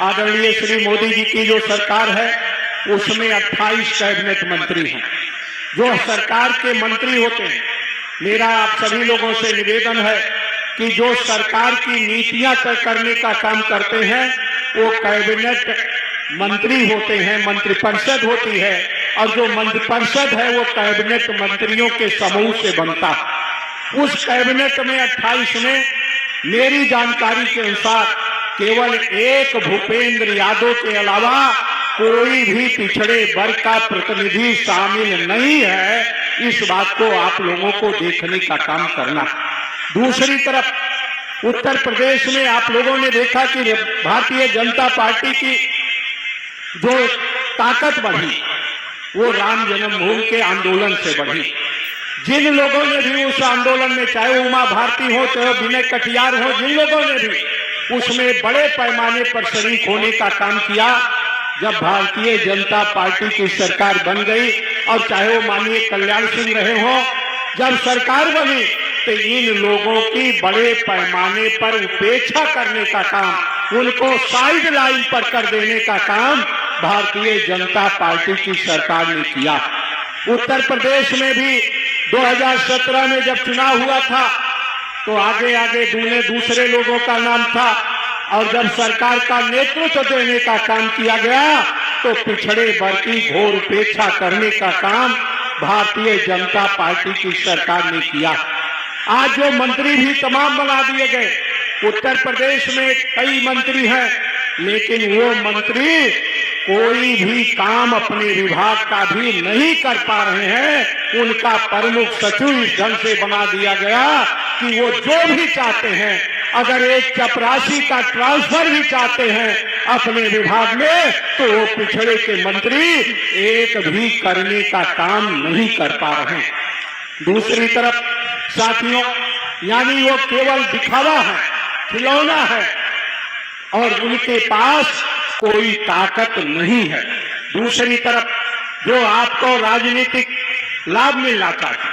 आदरणीय श्री मोदी जी की जो सरकार है उसमें 28 कैबिनेट मंत्री हैं। जो सरकार के मंत्री होते हैं, मेरा आप सभी लोगों से निवेदन है कि जो सरकार की नीतियां तय करने का काम करते हैं वो कैबिनेट मंत्री होते हैं, मंत्रिपरिषद होती है, और जो मंत्रिपरिषद है वो कैबिनेट मंत्रियों के समूह से बनता है। उस कैबिनेट में 28 में मेरी जानकारी के अनुसार केवल एक भूपेंद्र यादव के अलावा कोई भी पिछड़े वर्ग का प्रतिनिधि शामिल नहीं है। इस बात को आप लोगों को देखने का काम करना। दूसरी तरफ उत्तर प्रदेश में आप लोगों ने देखा कि भारतीय जनता पार्टी की जो ताकत बढ़ी वो राम जन्मभूमि के आंदोलन से बढ़ी। जिन लोगों ने भी उस आंदोलन में, चाहे उमा भारती हो चाहे विनय कटियार हो, जिन लोगों ने भी उसमें बड़े पैमाने पर शरीक होने का काम किया, जब भारतीय जनता पार्टी की सरकार बन गई और चाहे वो माननीय कल्याण सिंह रहे हो, जब सरकार बनी तो इन लोगों की बड़े पैमाने पर उपेक्षा करने का काम, उनको साइड लाइन पर कर देने का काम भारतीय जनता पार्टी की सरकार ने किया। उत्तर प्रदेश में भी 2017 में जब चुनाव हुआ था तो आगे आगे दूसरे लोगों का नाम था, और जब सरकार का नेतृत्व देने का काम किया गया तो पिछड़े वर्ग की घोर उपेक्षा करने का काम भारतीय जनता पार्टी की सरकार ने किया। आज जो मंत्री भी तमाम बना दिए गए, उत्तर प्रदेश में कई मंत्री हैं, लेकिन वो मंत्री कोई भी काम अपने विभाग का भी नहीं कर पा रहे हैं। उनका प्रमुख सचिव इस ढंग से बना दिया गया कि वो जो भी चाहते हैं, अगर एक चपरासी का ट्रांसफर भी चाहते हैं अपने विभाग में, तो वो पिछड़े के मंत्री एक भी करने का काम नहीं कर पा रहे हैं। दूसरी तरफ साथियों, यानी वो केवल दिखावा है, खिलौना है, और उनके पास कोई ताकत नहीं है। दूसरी तरफ जो आपको राजनीतिक लाभ मिलना चाहिए,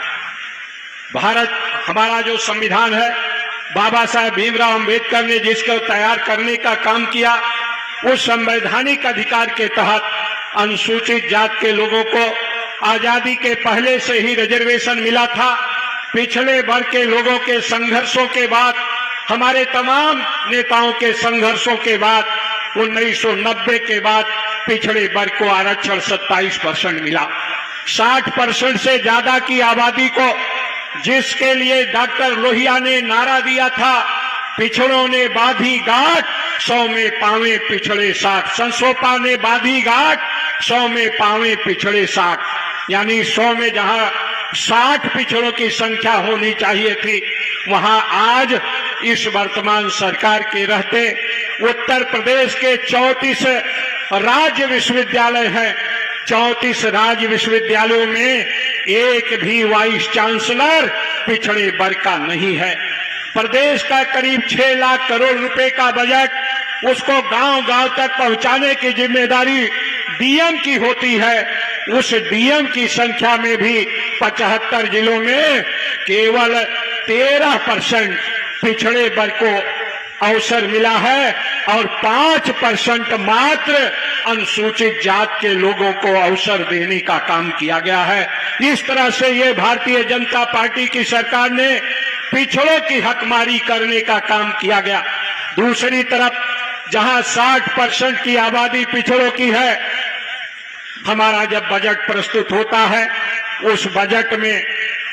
भारत हमारा जो संविधान है, बाबा साहेब भीमराव अंबेडकर ने जिसको तैयार करने का काम किया, उस संवैधानिक अधिकार के तहत अनुसूचित जात के लोगों को आजादी के पहले से ही रिजर्वेशन मिला था। पिछड़े वर्ग के लोगों के संघर्षों के बाद, हमारे तमाम नेताओं के संघर्षों के बाद 1990 के बाद पिछड़े वर्ग को आरक्षण 27% मिला। 60% से ज्यादा की आबादी को, जिसके लिए डॉक्टर लोहिया ने नारा दिया था, पिछड़ों ने बांधी गांठ 100 में पावे पिछड़े 60, संसोपा ने बांधी गांठ 100 में पावे पिछड़े 60, यानी 100 में जहां 60 पिछड़ों की संख्या होनी चाहिए थी, वहां आज इस वर्तमान सरकार के रहते उत्तर प्रदेश के 34 राज्य विश्वविद्यालय हैं। 34 राज्य विश्वविद्यालयों में एक भी वाइस चांसलर पिछड़े वर्ग का नहीं है। प्रदेश का करीब 6 लाख करोड़ रुपए का बजट, उसको गांव-गांव तक पहुंचाने की जिम्मेदारी डीएम की होती है। उस डीएम की संख्या में भी 75 जिलों में केवल 13% पिछड़े वर्ग को अवसर मिला है और 5% मात्र अनुसूचित जात के लोगों को अवसर देने का काम किया गया है। इस तरह से ये भारतीय जनता पार्टी की सरकार ने पिछड़ों की हकमारी करने का काम किया गया। दूसरी तरफ जहां 60% की आबादी पिछड़ों की है, हमारा जब बजट प्रस्तुत होता है उस बजट में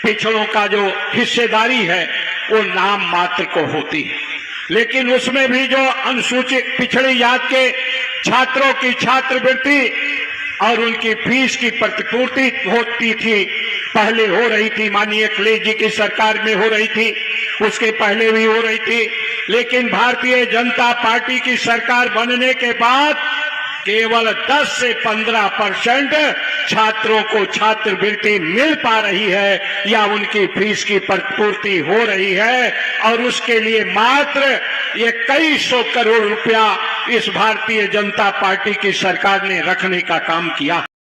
पिछड़ों का जो हिस्सेदारी है वो नाम मात्र को होती है, लेकिन उसमें भी जो अनुसूचित पिछड़ी जात के छात्रों की छात्रवृत्ति और उनकी फीस की प्रतिपूर्ति होती थी, पहले हो रही थी, माननीय अखिलेश जी की सरकार में हो रही थी, उसके पहले भी हो रही थी, लेकिन भारतीय जनता पार्टी की सरकार बनने के बाद केवल 10 से 15% छात्रों को छात्रवृत्ति मिल पा रही है या उनकी फीस की प्रतिपूर्ति हो रही है, और उसके लिए मात्र 2100 करोड़ रुपया इस भारतीय जनता पार्टी की सरकार ने रखने का काम किया।